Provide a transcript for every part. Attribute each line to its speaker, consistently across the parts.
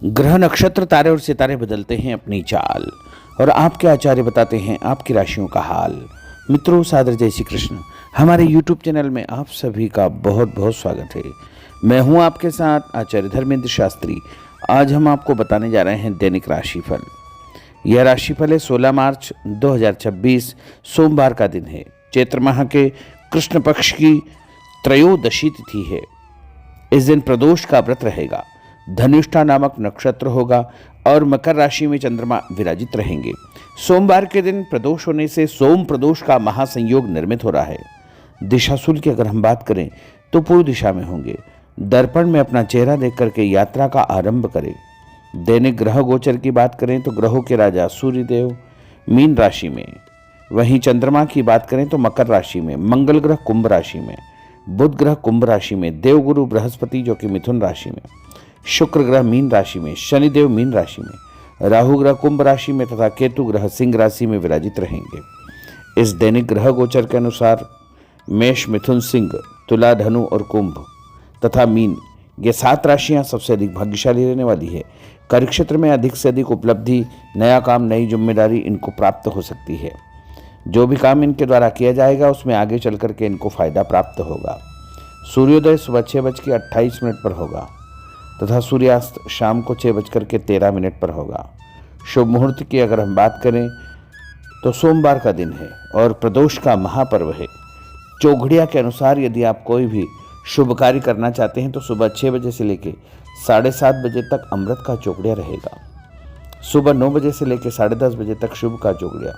Speaker 1: ग्रह नक्षत्र तारे और सितारे बदलते हैं अपनी चाल और आपके आचार्य बताते हैं आपकी राशियों का हाल। मित्रों, सादर जय श्री कृष्ण। हमारे YouTube चैनल में आप सभी का बहुत बहुत स्वागत है। मैं हूं आपके साथ आचार्य धर्मेंद्र शास्त्री। आज हम आपको बताने जा रहे हैं दैनिक राशिफल। यह राशिफल है 16 मार्च 2026 सोमवार का दिन है। चैत्र माह के कृष्ण पक्ष की त्रयोदशी तिथि है। इस दिन प्रदोष का व्रत रहेगा। धनिष्ठा नामक नक्षत्र होगा और मकर राशि में चंद्रमा विराजित रहेंगे। सोमवार के दिन प्रदोष होने से सोम प्रदोष का महासंयोग निर्मित हो रहा है। दिशाशूल की अगर हम बात करें तो पूर्व दिशा में होंगे। दर्पण में अपना चेहरा देख करके यात्रा का आरंभ करें। दैनिक ग्रह गोचर की बात करें तो ग्रहों के राजा सूर्यदेव मीन राशि में, वहीं चंद्रमा की बात करें तो मकर राशि में, मंगल ग्रह कुंभ राशि में, बुध ग्रह कुंभ राशि में, देवगुरु बृहस्पति जो कि मिथुन राशि में, शुक्र ग्रह मीन राशि में, शनिदेव मीन राशि में, राहु ग्रह कुंभ राशि में तथा केतु ग्रह सिंह राशि में विराजित रहेंगे। इस दैनिक ग्रह गोचर के अनुसार मेष, मिथुन, सिंह, तुला, धनु और कुंभ तथा मीन ये 7 राशियां सबसे अधिक भाग्यशाली रहने वाली है। कार्यक्षेत्र में अधिक से अधिक उपलब्धि, नया काम, नई जिम्मेदारी इनको प्राप्त हो सकती है। जो भी काम इनके द्वारा किया जाएगा उसमें आगे चल करके इनको फायदा प्राप्त होगा। सूर्योदय सुबह 6:28 पर होगा तथा सूर्यास्त शाम को 6:13 पर होगा। शुभ मुहूर्त की अगर हम बात करें तो सोमवार का दिन है और प्रदोष का महापर्व है। चौघड़िया के अनुसार यदि आप कोई भी शुभ कार्य करना चाहते हैं तो सुबह 6 बजे से लेकर 7:30 बजे तक अमृत का चौघड़िया रहेगा। सुबह 9 बजे से लेकर 10:30 बजे तक शुभ का चौघड़िया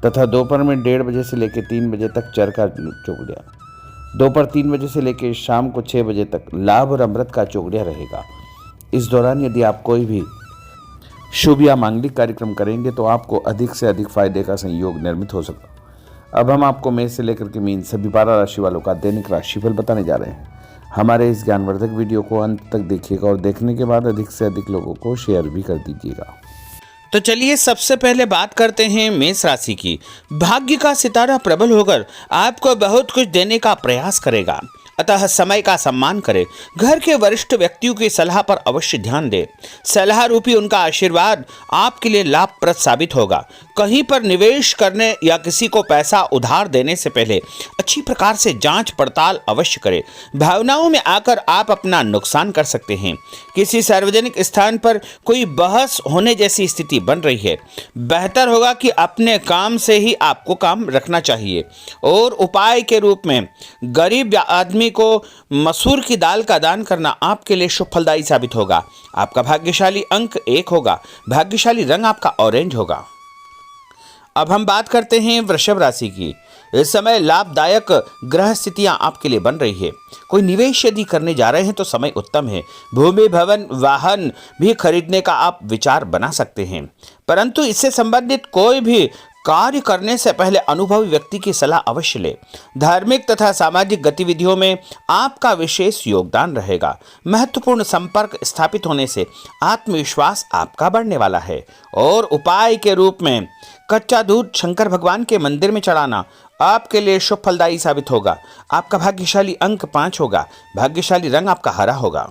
Speaker 1: तथा दोपहर में 1:30 बजे से लेकर 3 बजे तक चर का चौघड़िया, दोपहर 3 बजे से लेकर शाम को 6 बजे तक लाभ और अमृत का चौघड़िया रहेगा। इस दौरान यदि आप कोई भी शुभ या मांगलिक कार्यक्रम करेंगे तो आपको अधिक से अधिक फायदे का संयोग निर्मित हो सकता। अब हम आपको मेष से लेकर के मीन सभी 12 राशि वालों का दैनिक राशिफल बताने जा रहे हैं। हमारे इस ज्ञानवर्धक वीडियो को अंत तक देखिएगा और देखने के बाद अधिक से अधिक लोगों को शेयर भी कर दीजिएगा।
Speaker 2: तो चलिए सबसे पहले बात करते हैं मेष राशि की। भाग्य का सितारा प्रबल होकर आपको बहुत कुछ देने का प्रयास करेगा, अतः समय का सम्मान करें। घर के वरिष्ठ व्यक्तियों की सलाह पर अवश्य ध्यान दें। सलाह रूपी उनका आशीर्वाद आपके लिए लाभप्रद साबित होगा। कहीं पर निवेश करने या किसी को पैसा उधार देने से पहले अच्छी प्रकार से जांच पड़ताल अवश्य करें। भावनाओं में आकर आप अपना नुकसान कर सकते हैं। किसी सार्वजनिक स्थान पर कोई बहस होने जैसी स्थिति बन रही है। बेहतर होगा कि अपने काम से ही आपको काम रखना चाहिए। और उपाय के रूप में गरीब आदमी को मसूर की दाल का दान करना आपके लिए शुभ फलदायी साबित होगा। आपका भाग्यशाली अंक 1 होगा। भाग्यशाली रंग आपका ऑरेंज होगा। अब हम बात करते हैं वृषभ राशि की। इस समय लाभदायक ग्रह स्थितियां आपके लिए बन रही है। कोई निवेश यदि करने जा रहे हैं तो समय उत्तम है। भूमि, भवन, वाहन भी खरीदने का आप विचार बना सकते हैं, परंतु इससे संबंधित कोई भी कार्य करने से पहले अनुभवी व्यक्ति की सलाह अवश्य ले। धार्मिक तथा सामाजिक गतिविधियों में आपका विशेष योगदान रहेगा। महत्वपूर्ण संपर्क स्थापित होने से आत्मविश्वास आपका बढ़ने वाला है। और उपाय के रूप में कच्चा दूध शंकर भगवान के मंदिर में चढ़ाना आपके लिए शुभ फलदायी साबित होगा। आपका भाग्यशाली अंक 5 होगा। भाग्यशाली रंग आपका हरा होगा।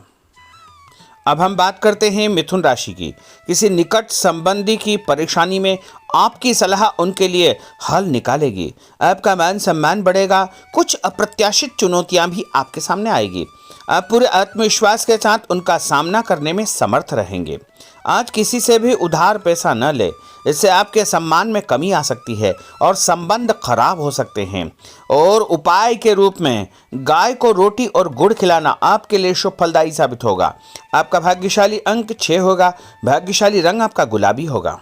Speaker 2: अब हम बात करते हैं मिथुन राशि की। किसी निकट संबंधी की परेशानी में आपकी सलाह उनके लिए हल निकालेगी। आपका मान सम्मान बढ़ेगा। कुछ अप्रत्याशित चुनौतियां भी आपके सामने आएगी। आप पूरे आत्मविश्वास के साथ उनका सामना करने में समर्थ रहेंगे। आज किसी से भी उधार पैसा न ले, इससे आपके सम्मान में कमी आ सकती है और संबंध खराब हो सकते हैं। और उपाय के रूप में गाय को रोटी और गुड़ खिलाना आपके लिए शुभ फलदायी साबित होगा। आपका भाग्यशाली अंक 6 होगा। भाग्यशाली रंग आपका गुलाबी होगा।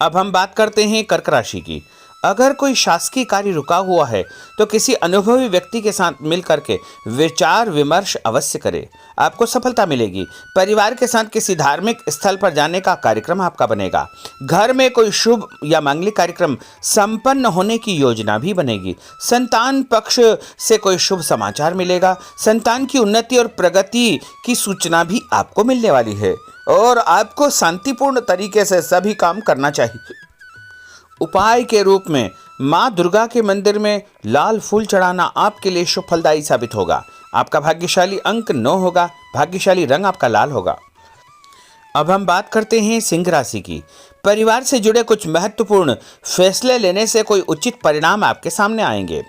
Speaker 2: अब हम बात करते हैं कर्क राशि की। अगर कोई शासकीय कार्य रुका हुआ है तो किसी अनुभवी व्यक्ति के साथ मिलकर के विचार विमर्श अवश्य करें। आपको सफलता मिलेगी। परिवार के साथ किसी धार्मिक स्थल पर जाने का कार्यक्रम आपका बनेगा। घर में कोई शुभ या मांगलिक कार्यक्रम संपन्न होने की योजना भी बनेगी। संतान पक्ष से कोई शुभ समाचार मिलेगा। संतान की उन्नति और प्रगति की सूचना भी आपको मिलने वाली है और आपको शांतिपूर्ण तरीके से सभी काम करना चाहिए। उपाय के रूप में माँ दुर्गा के मंदिर में लाल फूल चढ़ाना आपके लिए शुभ फलदायी साबित होगा। आपका भाग्यशाली अंक 9 होगा। भाग्यशाली रंग आपका लाल होगा। अब हम बात करते हैं सिंह राशि की। परिवार से जुड़े कुछ महत्वपूर्ण फैसले लेने से कोई उचित परिणाम आपके सामने आएंगे।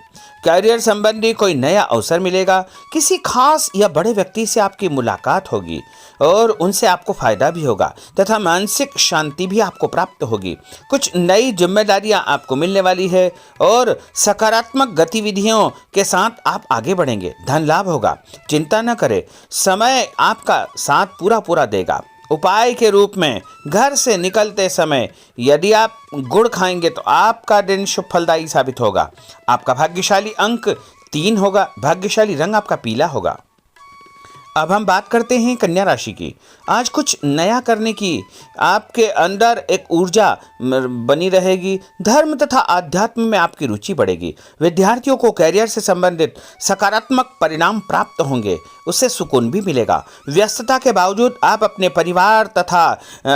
Speaker 2: करियर संबंधी कोई नया अवसर मिलेगा। किसी खास या बड़े व्यक्ति से आपकी मुलाकात होगी और उनसे आपको फायदा भी होगा तथा मानसिक शांति भी आपको प्राप्त होगी। कुछ नई जिम्मेदारियां आपको मिलने वाली है और सकारात्मक गतिविधियों के साथ आप आगे बढ़ेंगे। धन लाभ होगा, चिंता न करें, समय आपका साथ पूरा पूरा देगा। उपाय के रूप में घर से निकलते समय यदि आप गुड़ खाएंगे तो आपका दिन शुभ फलदायी साबित होगा। आपका भाग्यशाली अंक 3 होगा। भाग्यशाली रंग आपका पीला होगा। अब हम बात करते हैं कन्या राशि की। आज कुछ नया करने की आपके अंदर एक ऊर्जा बनी रहेगी। धर्म तथा आध्यात्म में आपकी रुचि बढ़ेगी। विद्यार्थियों को कैरियर से संबंधित सकारात्मक परिणाम प्राप्त होंगे, उससे सुकून भी मिलेगा। व्यस्तता के बावजूद आप अपने परिवार तथा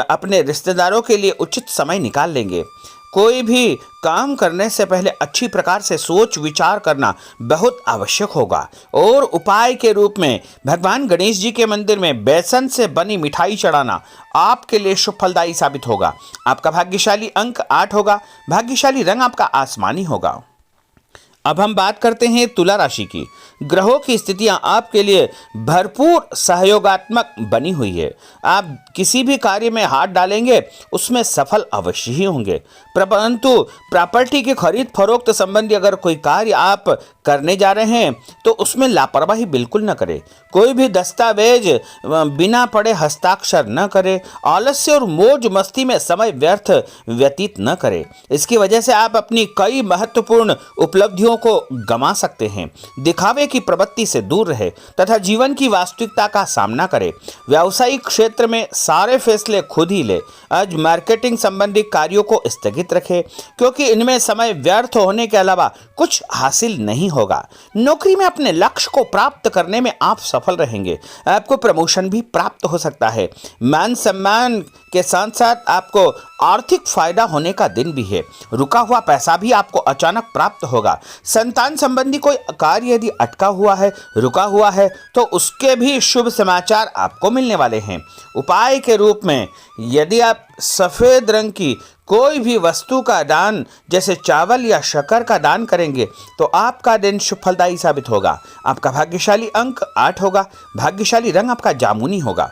Speaker 2: अपने रिश्तेदारों के लिए उचित समय निकाल लेंगे। कोई भी काम करने से पहले अच्छी प्रकार से सोच विचार करना बहुत आवश्यक होगा। और उपाय के रूप में भगवान गणेश जी के मंदिर में बेसन से बनी मिठाई चढ़ाना आपके लिए शुभ फलदायी साबित होगा। आपका भाग्यशाली अंक 8 होगा। भाग्यशाली रंग आपका आसमानी होगा। अब हम बात करते हैं तुला राशि की। ग्रहों की स्थितियां आपके लिए भरपूर सहयोगात्मक बनी हुई है। आप किसी भी कार्य में हाथ डालेंगे उसमें सफल अवश्य ही होंगे। परंतु प्रॉपर्टी की खरीद फरोख्त संबंधी अगर कोई कार्य आप करने जा रहे हैं तो उसमें लापरवाही बिल्कुल न करें। कोई भी दस्तावेज बिना पढ़े हस्ताक्षर न करें। आलस्य और मौज मस्ती में समय व्यर्थ व्यतीत न करें। इसकी वजह से आप अपनी कई महत्वपूर्ण उपलब्धियों को गंवा सकते हैं। दिखावे की प्रवृत्ति से दूर रहे तथा जीवन की वास्तविकता का सामना करें। व्यावसायिक क्षेत्र में सारे फैसले खुद ही ले। आज मार्केटिंग संबंधी कार्यों को स्थगित रखें क्योंकि इनमें समय व्यर्थ होने के अलावा कुछ हासिल नहीं होगा। नौकरी में अपने लक्ष्य को प्राप्त करने में आप सफल रहेंगे। आपको प्रमोशन भी प्राप्त हो सकता है। मान सम्मान के साथ साथ आपको आर्थिक फायदा होने का दिन भी है। रुका हुआ पैसा भी आपको अचानक प्राप्त होगा। संतान संबंधी कोई कार्य यदि अटका हुआ है, रुका हुआ है तो उसके भी शुभ समाचार आपको मिलने वाले हैं। उपाय के रूप में यदि आप सफेद रंग की कोई भी वस्तु का दान जैसे चावल या शक्कर का दान करेंगे तो आपका दिन शुभ फलदायी साबित होगा। आपका भाग्यशाली अंक 8 होगा। भाग्यशाली रंग आपका जामुनी होगा।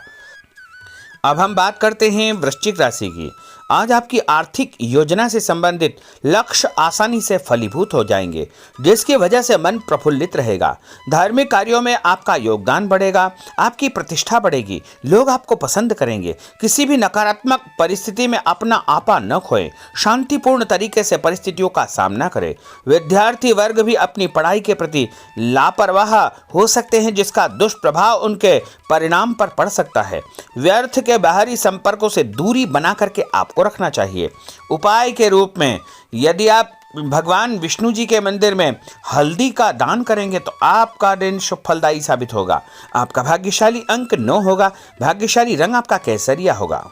Speaker 2: अब हम बात करते हैं वृश्चिक राशि की। आज आपकी आर्थिक योजना से संबंधित लक्ष्य आसानी से फलीभूत हो जाएंगे, जिसकी वजह से मन प्रफुल्लित रहेगा। धार्मिक कार्यों में आपका योगदान बढ़ेगा। आपकी प्रतिष्ठा बढ़ेगी। लोग आपको पसंद करेंगे। किसी भी नकारात्मक परिस्थिति में अपना आपा न खोएं। शांतिपूर्ण तरीके से परिस्थितियों का सामना करें। विद्यार्थी वर्ग भी अपनी पढ़ाई के प्रति लापरवाह हो सकते हैं, जिसका दुष्प्रभाव उनके परिणाम पर पड़ सकता है। व्यर्थ के बाहरी संपर्कों से दूरी बना करके आपको रखना चाहिए। उपाय के रूप में यदि आप भगवान विष्णु जी के मंदिर में हल्दी का दान करेंगे तो आपका दिन शुभ फलदायी साबित होगा। आपका भाग्यशाली अंक 9 होगा। भाग्यशाली रंग आपका केसरिया होगा।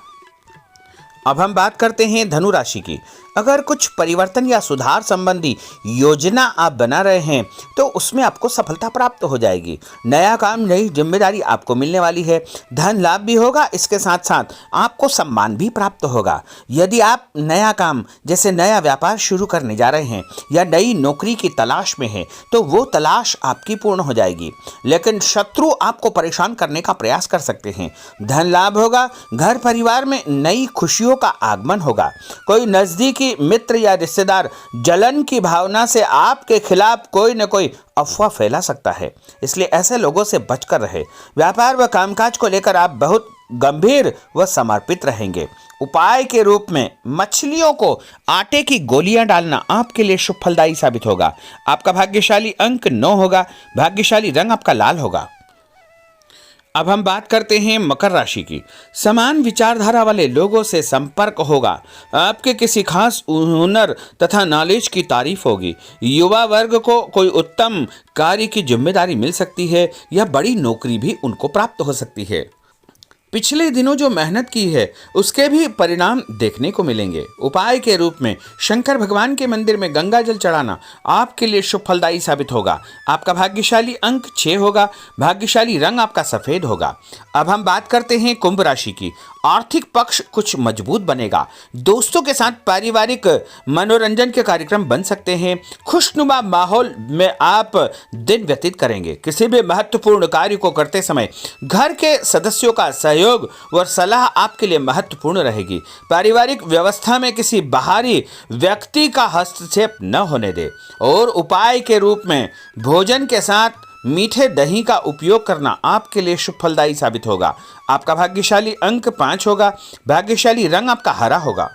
Speaker 2: अब हम बात करते हैं धनु राशि की। अगर कुछ परिवर्तन या सुधार संबंधी योजना आप बना रहे हैं तो उसमें आपको सफलता प्राप्त हो जाएगी। नया काम, नई जिम्मेदारी आपको मिलने वाली है। धन लाभ भी होगा। इसके साथ साथ आपको सम्मान भी प्राप्त होगा। यदि आप नया काम जैसे नया व्यापार शुरू करने जा रहे हैं या नई नौकरी की तलाश में हैं तो वो तलाश आपकी पूर्ण हो जाएगी, लेकिन शत्रु आपको परेशान करने का प्रयास कर सकते हैं। धन लाभ होगा। घर परिवार में नई खुशियों का आगमन होगा। कोई नजदीकी मित्र या रिश्तेदार जलन की भावना से आपके खिलाफ कोई न कोई अफवाह फैला सकता है, इसलिए ऐसे लोगों से बचकर रहे। व्यापार व कामकाज को लेकर आप बहुत गंभीर व समर्पित रहेंगे। उपाय के रूप में मछलियों को आटे की गोलियां डालना आपके लिए शुभ फलदायी साबित होगा। आपका भाग्यशाली अंक 9 होगा। भाग्यशाली रंग आपका लाल होगा। अब हम बात करते हैं मकर राशि की। समान विचारधारा वाले लोगों से संपर्क होगा। आपके किसी खास हुनर तथा नॉलेज की तारीफ होगी। युवा वर्ग को कोई उत्तम कार्य की जिम्मेदारी मिल सकती है या बड़ी नौकरी भी उनको प्राप्त हो सकती है। पिछले दिनों जो मेहनत की है उसके भी परिणाम देखने को मिलेंगे। उपाय के रूप में शंकर भगवान के मंदिर में गंगा जल चढ़ाना आपके लिए शुभ फलदायी साबित होगा। आपका भाग्यशाली अंक 6 होगा। भाग्यशाली रंग आपका सफेद होगा। अब हम बात करते हैं कुंभ राशि की। आर्थिक पक्ष कुछ मजबूत बनेगा। दोस्तों के साथ पारिवारिक मनोरंजन के कार्यक्रम बन सकते हैं। खुशनुमा माहौल में आप दिन व्यतीत करेंगे। किसी भी महत्वपूर्ण कार्य को करते समय घर के सदस्यों का सहयोग और सलाह आपके लिए महत्वपूर्ण रहेगी। पारिवारिक व्यवस्था में किसी बाहरी व्यक्ति का हस्तक्षेप न होने दे। और उपाय के रूप में भोजन के साथ मीठे दही का उपयोग करना आपके लिए शुभ फलदायी साबित होगा। आपका भाग्यशाली अंक 5 होगा। भाग्यशाली रंग आपका हरा होगा।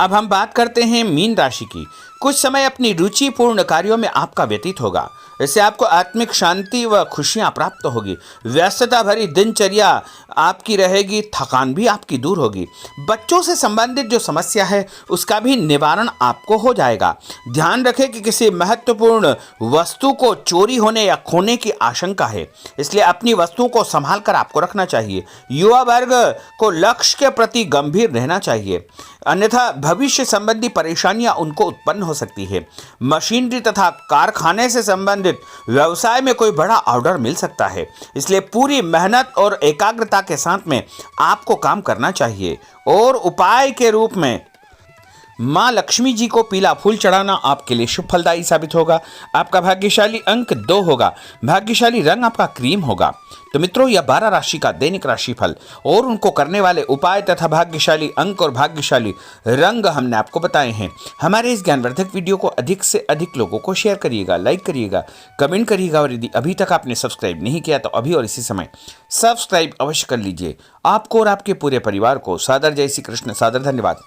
Speaker 2: अब हम बात करते हैं मीन राशि की। कुछ समय अपनी रुचिपूर्ण कार्यों में आपका व्यतीत होगा। इससे आपको आत्मिक शांति व खुशियां प्राप्त होगी। व्यस्तता भरी दिनचर्या आपकी रहेगी। थकान भी आपकी दूर होगी। बच्चों से संबंधित जो समस्या है उसका भी निवारण आपको हो जाएगा। ध्यान रखें कि किसी महत्वपूर्ण वस्तु को चोरी होने या खोने की आशंका है, इसलिए अपनी वस्तुओं को संभाल कर आपको रखना चाहिए। युवा वर्ग को लक्ष्य के प्रति गंभीर रहना चाहिए, अन्यथा भविष्य संबंधी परेशानियां उनको उत्पन्न हो सकती है। मशीनरी तथा कारखाने से संबंधित व्यवसाय में कोई बड़ा ऑर्डर मिल सकता है, इसलिए पूरी मेहनत और एकाग्रता के साथ में आपको काम करना चाहिए। और उपाय के रूप में माँ लक्ष्मी जी को पीला फूल चढ़ाना आपके लिए शुभ फलदायी साबित होगा। आपका भाग्यशाली अंक 2 होगा। भाग्यशाली रंग आपका क्रीम होगा। तो मित्रों, यह 12 राशि का दैनिक राशिफल और उनको करने वाले उपाय तथा भाग्यशाली अंक और भाग्यशाली रंग हमने आपको बताए हैं। हमारे इस ज्ञानवर्धक वीडियो को अधिक से अधिक लोगों को शेयर करिएगा, लाइक करिएगा, कमेंट करिएगा और यदि अभी तक आपने सब्सक्राइब नहीं किया तो अभी और इसी समय सब्सक्राइब अवश्य कर लीजिए। आपको और आपके पूरे परिवार को सादर जय श्री कृष्ण, सादर धन्यवाद।